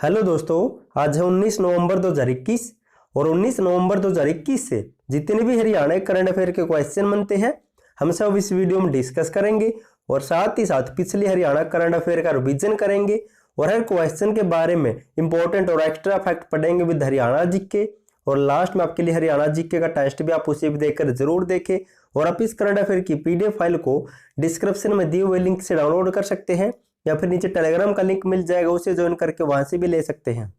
Hello दोस्तों, आज है 19 नवंबर 2021 और 19 नवंबर 2021 से जितने भी हरियाणा करंट अफेयर के क्वेश्चन बनते हैं हम सब इस वीडियो में डिस्कस करेंगे और साथ ही साथ पिछले हरियाणा करंट अफेयर का रिवीजन करेंगे और हर क्वेश्चन के बारे में इंपॉर्टेंट और एक्स्ट्रा फैक्ट पढ़ेंगे विद हरियाणा जीके। और लास्ट में आपके लिए हरियाणा जीके का टेस्ट भी आप उसे भी देखकर जरूर देखें। और आप इस करंट अफेयर की पीडीएफ फाइल को डिस्क्रिप्शन में दिए हुए लिंक से डाउनलोड कर सकते हैं या फिर नीचे टेलीग्राम का लिंक मिल जाएगा, उसे ज्वाइन करके वहां से भी ले सकते हैं।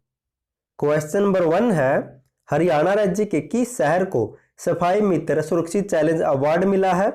क्वेश्चन नंबर 1 है, हरियाणा राज्य के किस शहर को सफाई मित्र सुरक्षित चैलेंज अवार्ड मिला है?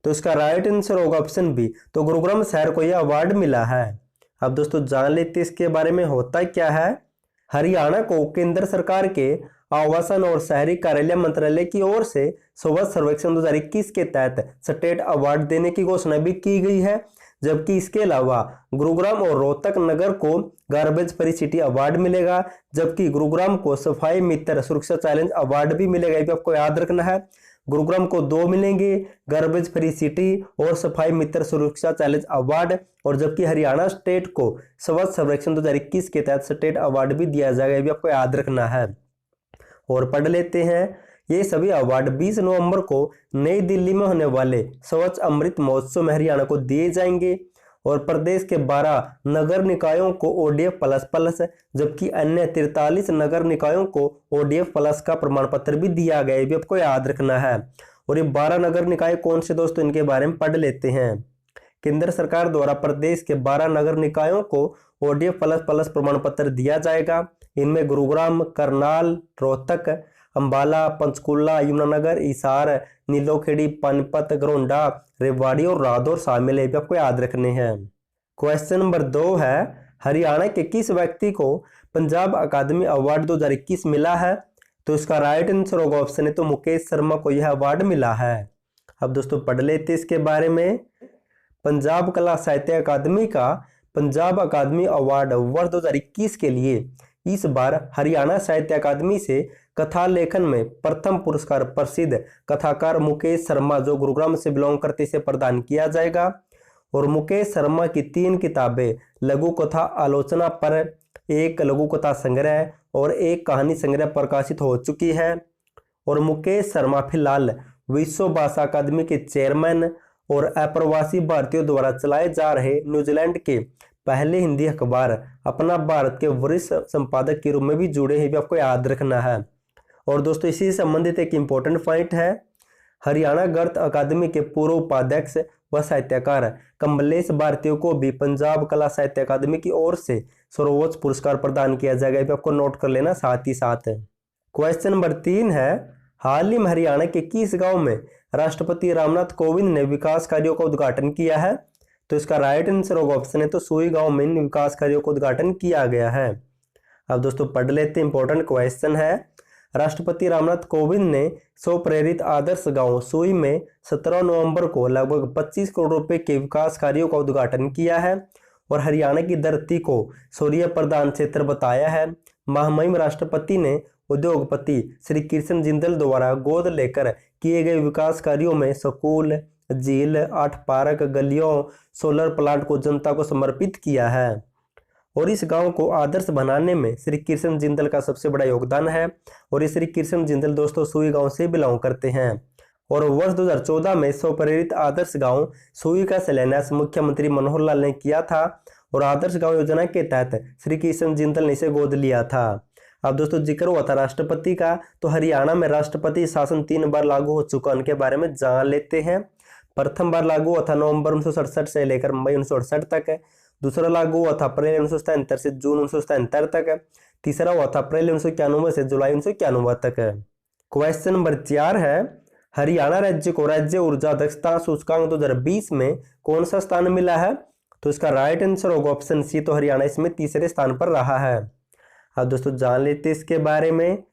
तो इसका राइट आंसर होगा ऑप्शन बी, तो गुरुग्राम शहर को यह अवार्ड मिला है। अब दोस्तों जान लेते इसके बारे में होता क्या है। हरियाणा को केंद्र सरकार के आवासन और शहरी कार्यालय मंत्रालय की ओर से स्वच्छ सर्वेक्षण 2021 के तहत स्टेट अवार्ड देने की घोषणा भी की गई है, जबकि इसके अलावा गुरुग्राम और रोहतक नगर को गार्बेज फ्री सिटी अवार्ड मिलेगा, जबकि गुरुग्राम को सफाई मित्र सुरक्षा चैलेंज अवार्ड भी मिलेगा। ये भी आपको याद रखना है, गुरुग्राम को 2 मिलेंगे, गार्बेज फ्री सिटी और सफाई मित्र सुरक्षा चैलेंज अवार्ड, और जबकि हरियाणा स्टेट को स्वच्छ सर्वेक्षण 2021 के तहत स्टेट अवार्ड भी दिया जाएगा। ये भी आपको याद रखना है। और पढ़ लेते हैं, ये सभी अवार्ड 20 नवंबर को नई दिल्ली में होने वाले स्वच्छ अमृत महोत्सव में हरियाणा को दिए जाएंगे। और प्रदेश के 12 नगर निकायों को ODF प्लस जबकि अन्य 43 नगर निकायों को ODF प्लस का प्रमाण पत्र भी दिया गया है, भी आपको याद रखना है। और ये 12 नगर निकाय कौन से दोस्तों, इनके बारे में पढ़ लेते हैं। केंद्र सरकार द्वारा प्रदेश के 12 नगर निकायों को ODF प्लस प्रमाण पत्र दिया जाएगा। इनमें गुरुग्राम, करनाल, रोहतक, अंबाला, पंचकुला, यमुनानगर, हिसार, नीलोखेड़ी, पानीपत, गरोंडा, रेवाड़ी और रादौर शामिल है, भी आपको याद रखने हैं। क्वेश्चन नंबर 2 है, हरियाणा के किस व्यक्ति को पंजाब अकादमी अवार्ड 2021 मिला है? तो इसका राइट आंसर होगा ऑप्शन है, तो मुकेश शर्मा को यह अवार्ड मिला है। अब दोस्तों पढ़ लेते इसके बारे में। पंजाब कला साहित्य अकादमी का पंजाब अकादमी अवार्ड वर्ष 2021 के लिए इस बार हरियाणा साहित्य अकादमी से कथा लेखन में प्रथम पुरस्कार प्रसिद्ध कथाकार मुकेश शर्मा, जो गुरुग्राम से बिलोंग करते, से प्रदान किया जाएगा। और मुकेश शर्मा की 3 किताबें लघु कथा आलोचना पर, एक लघु कथा संग्रह और एक कहानी संग्रह प्रकाशित हो चुकी है। और मुकेश शर्मा फिलहाल विश्व भाषा अकादमी के चेयरमैन और अप्रवासी भारतीयों द्वारा चलाए जा रहे न्यूजीलैंड के पहले हिंदी अखबार अपना भारत के वरिष्ठ संपादक के रूप में भी जुड़े हैं, भी आपको याद रखना है। और दोस्तों इसी से संबंधित एक इंपॉर्टेंट पॉइंट है, हरियाणा गद्य अकादमी के पूर्व उपाध्यक्ष व साहित्यकार कमलेश भारती को भी पंजाब कला साहित्य अकादमी की ओर से सर्वोच्च पुरस्कार प्रदान किया जाएगा, भी आपको नोट कर लेना साथ ही साथ। क्वेश्चन नंबर 3 है, हाल ही में हरियाणा के किस गांव में राष्ट्रपति रामनाथ कोविंद ने विकास कार्यों का उद्घाटन किया है? तो इसका राइट आंसर होगा ऑप्शन है, तो सुई गांव में विकास कार्यों का उद्घाटन किया गया है। अब दोस्तों पढ़ लेते, इंपॉर्टेंट क्वेश्चन है, राष्ट्रपति रामनाथ कोविंद ने स्वप्रेरित आदर्श गांव सुई में 17 नवंबर को लगभग 25 करोड़ रुपए के विकास कार्यों का उद्घाटन किया है और हरियाणा की धरती को सूर्य प्रधान क्षेत्र बताया है। महामहिम राष्ट्रपति ने उद्योगपति श्री कृष्ण जिंदल द्वारा गोद लेकर किए गए विकास कार्यों में स्कूल, झील, 8 पार्क, गलियों, सोलर प्लांट को जनता को समर्पित किया है। और इस गांव को आदर्श बनाने में श्री कृष्ण जिंदल का सबसे बड़ा योगदान है। और ये श्री कृष्ण जिंदल दोस्तों सुई गांव से बिलोंग करते हैं। और वर्ष 2014 में स्वप्रेरित आदर्श गांव सुई का शिलान्यास मुख्यमंत्री मनोहर लाल ने किया था और आदर्श गांव योजना के तहत श्री कृष्ण जिंदल ने इसे गोद लिया था। अब दोस्तों जिक्र हुआ था राष्ट्रपति का, तो हरियाणा में राष्ट्रपति शासन 3 बार लागू हो चुका, उनके बारे में जान लेते हैं। प्रथम बार लागू हुआ था नवंबर 1967 से लेकर मई 1968 तक, दूसरा लागू हुआ था अप्रैल 1977 से जून 1977 तक, तीसरा हुआ था अप्रैल 1991 से जुलाई 1991 तक। क्वेश्चन नंबर 4 है, हरियाणा राज्य को राज्य ऊर्जा दक्षता सूचकांक 2020 में कौन सा स्थान मिला है? तो इसका राइट आंसर होगा ऑप्शन सी, तो हरियाणा इसमें तीसरे स्थान पर रहा है। अब दोस्तों जान लेते इसके बारे में।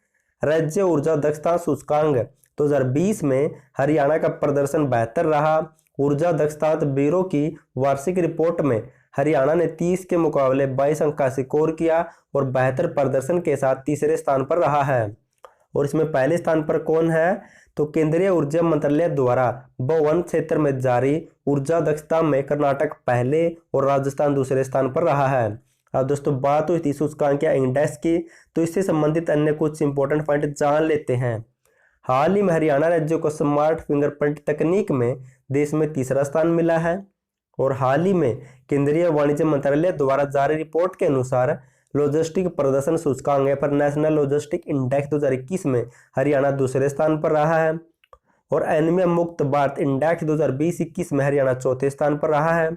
राज्य ऊर्जा दक्षता सूचकांक 2020 में हरियाणा का प्रदर्शन बेहतर रहा। ऊर्जा दक्षता ब्यूरो की वार्षिक रिपोर्ट में हरियाणा ने 30 के मुकाबले 22 अंक का स्कोर किया और बेहतर प्रदर्शन के साथ तीसरे स्थान पर रहा है। और इसमें पहले स्थान पर कौन है? तो केंद्रीय ऊर्जा मंत्रालय द्वारा वन क्षेत्र में जारी ऊर्जा दक्षता में कर्नाटक पहले और राजस्थान दूसरे स्थान पर रहा है। अब दोस्तों बात हुई थी सूचकांक या इंडेक्स की, तो इससे संबंधित अन्य कुछ इंपॉर्टेंट पॉइंट जान लेते हैं। हाल ही में हरियाणा राज्य को स्मार्ट फिंगरप्रिंट तकनीक में देश में तीसरा स्थान मिला है। और हाल ही में केंद्रीय वाणिज्य मंत्रालय द्वारा जारी रिपोर्ट के अनुसार लॉजिस्टिक प्रदर्शन सूचकांक पर नेशनल लॉजिस्टिक इंडेक्स 2021 में हरियाणा दूसरे स्थान पर रहा है। और एनीमिया मुक्त भारत इंडेक्स 2020-21 में हरियाणा चौथे स्थान पर रहा है।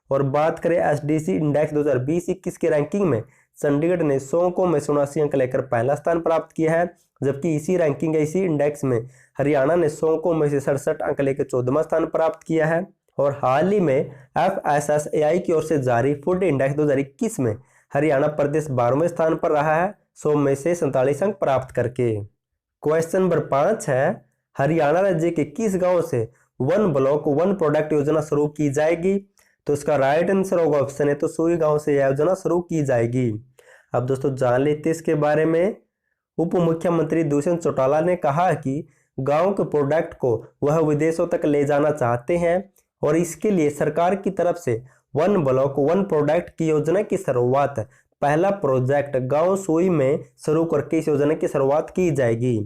और बात करें एसडीसी इंडेक्स 2020-21 की रैंकिंग में चंडीगढ़ ने 100 को में 87 अंक लेकर पहला स्थान प्राप्त किया है, जबकि इसी रैंकिंग इसी इंडेक्स में हरियाणा ने 100 को में से 67 अंक लेकर 14वां स्थान प्राप्त किया है। और हाल ही में FSSAI की ओर से जारी फूड इंडेक्स 2021 में हरियाणा प्रदेश 12वें स्थान पर रहा है, 100 में से 47 अंक प्राप्त करके। क्वेश्चन नंबर 5 है, हरियाणा राज्य के किस गांव से वन ब्लॉक वन प्रोडक्ट योजना शुरू की जाएगी? तो इसका राइट आंसर होगा ऑप्शन है तो सुई गांव से यह योजना शुरू की जाएगी। अब दोस्तों जान लेते इसके बारे में। उप मुख्यमंत्री दुष्यंत चौटाला ने कहा कि गांव के प्रोडक्ट को वह विदेशों तक ले जाना चाहते हैं और इसके लिए सरकार की तरफ से वन ब्लॉक वन प्रोडक्ट की योजना की शुरुआत पहला प्रोजेक्ट गांव सुई में शुरू करके इस योजना की शुरुआत की जाएगी।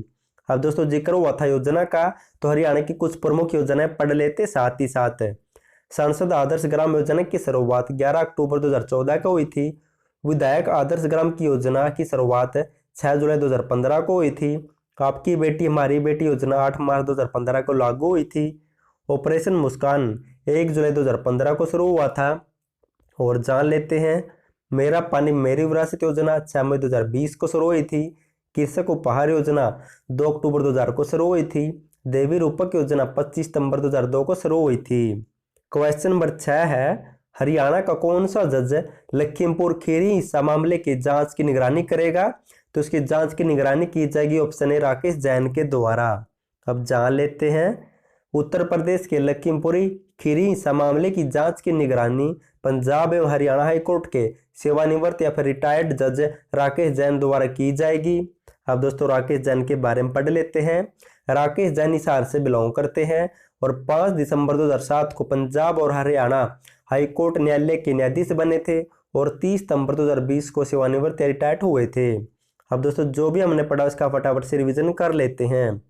अब दोस्तों जिक्र हुआ था योजना का, तो हरियाणा की कुछ प्रमुख योजनाएं पढ़ लेते साथ ही साथ। सांसद आदर्श ग्राम योजना की शुरुआत 11 अक्टूबर 2014 को हुई थी। विधायक आदर्श ग्राम की योजना की शुरुआत 6 जुलाई 2015 को हुई थी। आपकी बेटी हमारी बेटी योजना 8 मार्च 2015 को लागू हुई थी। ऑपरेशन मुस्कान 1 जुलाई 2015 को शुरू हुआ था। और जान लेते हैं मेरा पानी मेरी विरासत योजना 6 मई 2020 को शुरू हुई थी। कृषक उपहार योजना 2 अक्टूबर 2000 को शुरू हुई थी। देवी रूपक योजना 25 सितंबर 2002 को शुरू हुई थी। क्वेश्चन नंबर 6 है, हरियाणा का कौन सा जज लखीमपुर खीरी हिस्सा मामले की जांच की निगरानी करेगा? तो इसकी जांच की निगरानी की जाएगी ऑप्शन ए राकेश जैन के द्वारा। अब जान लेते हैं उत्तर प्रदेश के लखीमपुरी खीरी हिस्सा मामले की जांच की निगरानी पंजाब एवं हरियाणा हाईकोर्ट के सेवानिवृत्त या फिर रिटायर्ड जज राकेश जैन द्वारा की जाएगी। अब दोस्तों राकेश जैन के बारे में पढ़ लेते हैं। राकेश जैन हिसार से बिलोंग करते हैं और 5 दिसंबर 2007 को पंजाब और हरियाणा हाईकोर्ट न्यायालय के न्यायाधीश बने थे और 30 सितंबर 2020 को सेवानिवृत्त या रिटायर्ड हुए थे। अब दोस्तों जो भी हमने पढ़ा उसका फटाफट से रिवीजन कर लेते हैं।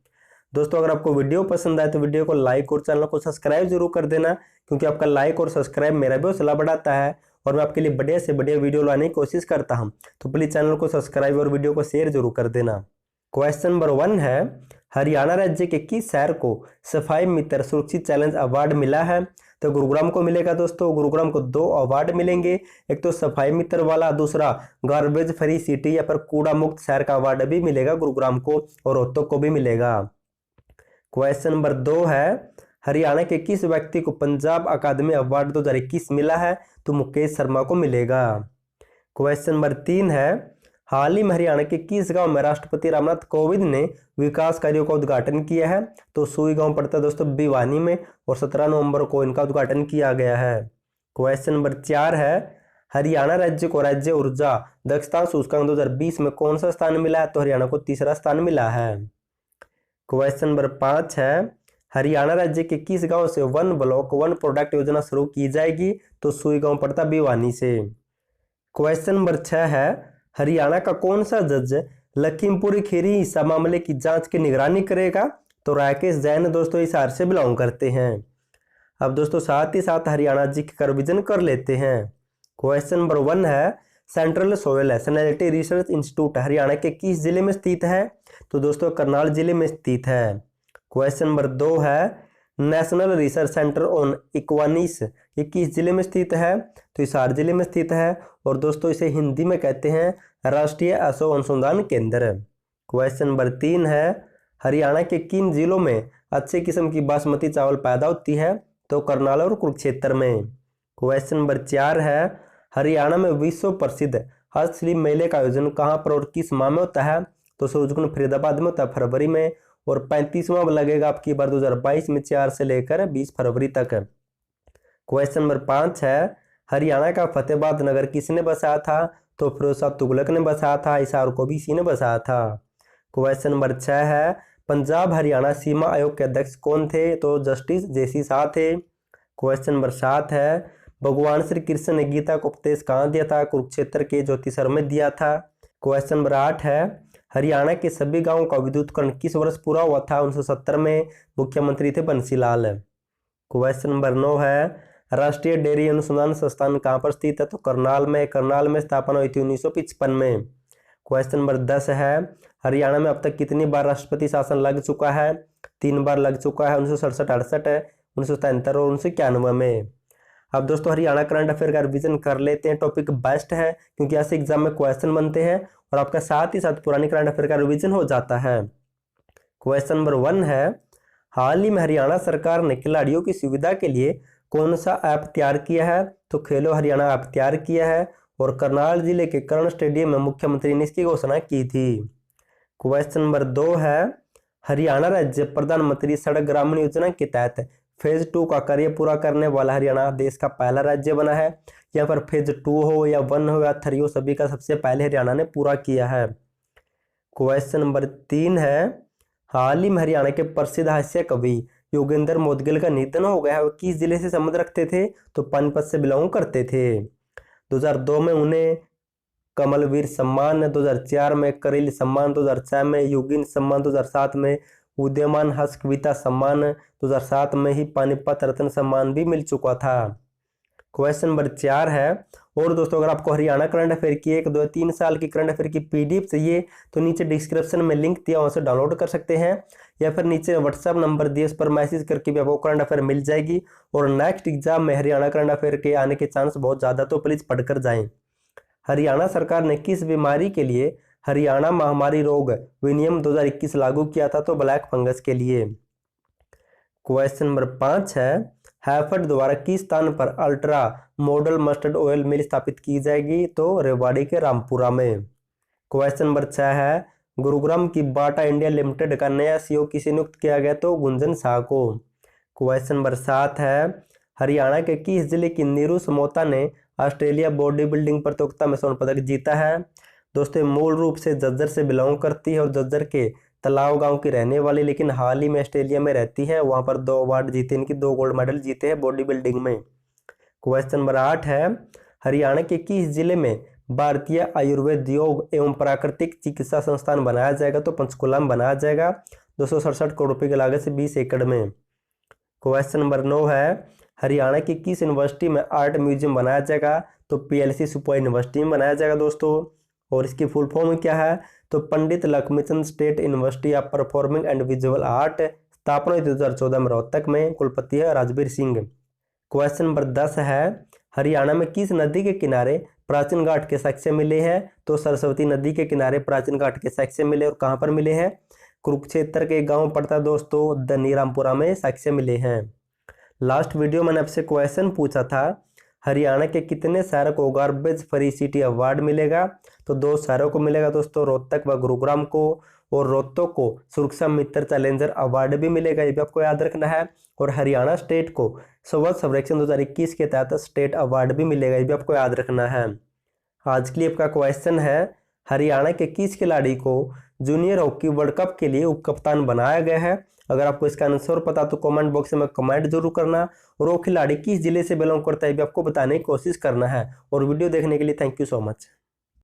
दोस्तों अगर आपको वीडियो पसंद आए तो वीडियो को लाइक और चैनल को सब्सक्राइब जरूर कर देना, क्योंकि आपका लाइक और सब्सक्राइब मेरा भी हौसला बढ़ाता है और मैं आपके लिए बढ़िया से बढ़िया वीडियो लाने की कोशिश करता हूं। तो प्लीज चैनल को सब्सक्राइब और वीडियो को शेयर जरूर कर देना। क्वेश्चन नंबर 1 है, हरियाणा राज्य के किस शहर को सफाई मित्र सुरक्षित चैलेंज अवार्ड मिला है? तो गुरुग्राम को मिलेगा दोस्तों। गुरुग्राम को 2 अवार्ड मिलेंगे, एक तो सफाई मित्र वाला, दूसरा गार्बेज फ्री सिटी या फिर कूड़ा मुक्त शहर का अवार्ड भी मिलेगा गुरुग्राम को और रोहतक को भी मिलेगा। क्वेश्चन नंबर 2 है, हरियाणा के किस व्यक्ति को पंजाब अकादमी अवार्ड 2021 मिला है? तो मुकेश शर्मा को मिलेगा। क्वेश्चन नंबर 3 है, हाल ही में हरियाणा के किस गांव में राष्ट्रपति रामनाथ कोविंद ने विकास कार्यों का उद्घाटन किया है? तो सुई गांव पड़ता है दोस्तों भिवानी में और 17 नवंबर को इनका उद्घाटन किया गया है। क्वेश्चन नंबर 4 है, हरियाणा राज्य को राज्य ऊर्जा दक्षता सूचकांक 2020 में कौन सा स्थान मिला है? तो हरियाणा को तीसरा स्थान मिला है। क्वेश्चन नंबर 5 है, हरियाणा राज्य के किस गांव से वन ब्लॉक वन प्रोडक्ट योजना शुरू की जाएगी? तो सुई गांव पड़ता भिवानी से। क्वेश्चन नंबर 6 है, हरियाणा का कौन सा जज लखीमपुरी खीरी हिस्सा मामले की जांच की निगरानी करेगा? तो राकेश जैन दोस्तों हिसार से बिलोंग करते हैं। अब दोस्तों साथ ही साथ हरियाणा जी की रिवीजन कर लेते हैं। क्वेश्चन नंबर 1 है, central soil analytic research institute Haryana के किस जिले में स्थित है? तो दोस्तों करनाल जिले में स्थित है। क्वेश्चन नंबर 2 है, नेशनल रिसर्च सेंटर ऑन इक्वानिस ये किस जिले में स्थित है? तो हिसार जिले में स्थित है और दोस्तों इसे हिंदी में कहते हैं राष्ट्रीय अशोक अनुसंधान केंद्र। क्वेश्चन नंबर 3 है, हरियाणा के किन जिलों में अच्छे किस्म की बासमती चावल पैदा होती है? तो करनाल और कुरुक्षेत्र में। क्वेश्चन नंबर 4 है, हरियाणा में विश्व प्रसिद्ध हस्तशिल्प मेले का आयोजन कहाँ पर और किस माह में होता है? तो सूरजकुंड फरीदाबाद में होता है फरवरी में और 35वां लगेगा आपकी बार 2022 में 4 से लेकर 20 फरवरी तक। क्वेश्चन नंबर 5 है, हरियाणा का फतेहाबाद नगर किसने बसाया था? तो फिरोज शाह तुगलक ने बसाया था, हिसार को भी इसी ने बसाया था। क्वेश्चन नंबर 6 है, पंजाब हरियाणा सीमा आयोग के अध्यक्ष कौन थे? तो जस्टिस जेसी शाह थे। क्वेश्चन नंबर 7 है, भगवान श्री कृष्ण ने गीता को उपदेश कहाँ दिया था? कुरुक्षेत्र के ज्योतिषर में दिया था। क्वेश्चन नंबर 8 है, हरियाणा के सभी गांवों का विद्युतीकरण किस वर्ष पूरा हुआ था? 1970 में। मुख्यमंत्री थे बंसीलाल। क्वेश्चन नंबर 9 है, राष्ट्रीय डेयरी अनुसंधान संस्थान कहाँ पर स्थित है? तो करनाल में। करनाल में स्थापना हुई थी 1955 में। क्वेश्चन नंबर 10 है, हरियाणा में अब तक कितनी बार राष्ट्रपति शासन लग चुका है? 3 बार लग चुका है, 1967-68, 1973 और 1991 में। अब दोस्तों हरियाणा करंट अफेयर का रिवीजन कर लेते हैं। टॉपिक बेस्ट है क्योंकि ऐसे एग्जाम में क्वेश्चन बनते हैं और आपका साथ ही साथ पुरानी करंट अफेयर का रिवीजन हो जाता है। क्वेश्चन नंबर 1 है, हाल ही में हरियाणा सरकार ने खिलाड़ियों की सुविधा के लिए कौन सा ऐप तैयार किया है? तो खेलो हरियाणा ऐप तैयार किया है और करनाल जिले के कर्ण स्टेडियम में मुख्यमंत्री ने इसकी घोषणा की थी। क्वेश्चन नंबर 2 है, हरियाणा राज्य प्रधानमंत्री सड़क ग्रामीण योजना के तहत फेज 2 का कार्य पूरा करने वाला हरियाणा देश का पहला राज्य बना है। यहाँ पर फेज 2 हो या 1 हो या 3 हो, सभी का सबसे पहले हरियाणा ने पूरा किया है। क्वेश्चन नंबर 3 है, हाल ही में हरियाणा के प्रसिद्ध हास्य कवि योगेंद्र मोदगिल का निधन हो गया है। वो किस जिले से संबंध रखते थे? तो पानीपत से बिलोंग करते थे। 2002 में उन्हें कमलवीर सम्मान, 2004 में करील सम्मान, 2006 में युगिन सम्मान, 2007 में उदयमान हंस कविता सम्मान, 2007 में ही पानीपत रत्न सम्मान भी मिल चुका था। क्वेश्चन नंबर 4 है, और दोस्तों अगर आपको हरियाणा करंट अफेयर की 1, 2, 3 साल की करंट अफेयर की पीडीएफ चाहिए तो नीचे डिस्क्रिप्शन में लिंक दिया, वहाँ से डाउनलोड कर सकते हैं या फिर नीचे व्हाट्सएप नंबर दिए, उस पर मैसेज करके भी आपको करंट अफेयर मिल जाएगी। और नेक्स्ट एग्जाम में हरियाणा करंट अफेयर के आने के चांस बहुत ज़्यादा, तो प्लीज़ पढ़कर जाएँ। हरियाणा सरकार ने किस बीमारी के लिए हरियाणा महामारी रोग विनियम 2021 लागू किया था? तो ब्लैक फंगस के लिए। क्वेश्चन नंबर 5 है, हैफेड द्वारा किस स्थान पर अल्ट्रा मॉडल मस्टर्ड ऑयल मिल स्थापित की जाएगी? तो रेवाड़ी के रामपुरा में। क्वेश्चन नंबर 6 है, गुरुग्राम की बाटा इंडिया लिमिटेड का नया सीईओ किसे नियुक्त किया गया? तो गुंजन शाह को। क्वेश्चन नंबर 7 है, हरियाणा के किस जिले की नीरू समोता ने ऑस्ट्रेलिया बॉडी बिल्डिंग प्रतियोगिता में स्वर्ण पदक जीता है? दोस्तों मूल रूप से जज्जर से बिलोंग करती है और जज्जर के तलाव गांव की रहने वाली, लेकिन हाल ही में ऑस्ट्रेलिया में रहती है। वहां पर 2 अवार्ड जीते, इनकी 2 गोल्ड मेडल जीते हैं बॉडी बिल्डिंग में। क्वेश्चन नंबर 8 है, हरियाणा के किस जिले में भारतीय आयुर्वेद योग एवं प्राकृतिक चिकित्सा संस्थान बनाया जाएगा? तो पंचकुला में बनाया जाएगा 267 करोड़ रुपए की लागत से 20 एकड़ में। क्वेश्चन नंबर 9 है, हरियाणा की किस यूनिवर्सिटी में आर्ट म्यूजियम बनाया जाएगा? तो पीएलसी सुपौल यूनिवर्सिटी में बनाया जाएगा दोस्तों। और इसकी फुल फॉर्म क्या है? तो Pandit Lakshmichand State University of Performing and Visual Art, स्थापना हुई 2014 में रोहतक में, कुलपति है राजवीर सिंह। क्वेश्चन नंबर 10 है, हरियाणा में किस नदी के किनारे प्राचीन घाट के साक्ष्य मिले हैं? तो सरस्वती नदी के किनारे प्राचीन घाट के साक्ष्य मिले। और कहाँ पर मिले हैं? कुरुक्षेत्र के गांव पड़ता है दोस्तों, दनीरामपुरा में साक्ष्य मिले हैं। लास्ट वीडियो मैंने आपसे क्वेश्चन पूछा था, हरियाणा के कितने शहरों को गार्बेज फ्री सिटी अवार्ड मिलेगा? तो 2 शहरों को मिलेगा दोस्तों, रोहतक व गुरुग्राम को। और रोहतक को सुरक्षा मित्र चैलेंजर अवार्ड भी मिलेगा, ये भी आपको याद रखना है। और हरियाणा स्टेट को स्वच्छ सर्वेक्षण 2021 के तहत स्टेट अवार्ड भी मिलेगा, ये भी आपको याद रखना है। आज के लिए आपका क्वेश्चन है, हरियाणा के किस खिलाड़ी को जूनियर हॉकी वर्ल्ड कप के लिए उप कप्तान बनाया गया है? अगर आपको इसका आंसर पता तो कमेंट बॉक्स में कमेंट जरूर करना। और वो खिलाड़ी किस जिले से बिलोंग करता है भी आपको बताने की कोशिश करना है। और वीडियो देखने के लिए थैंक यू सो मच।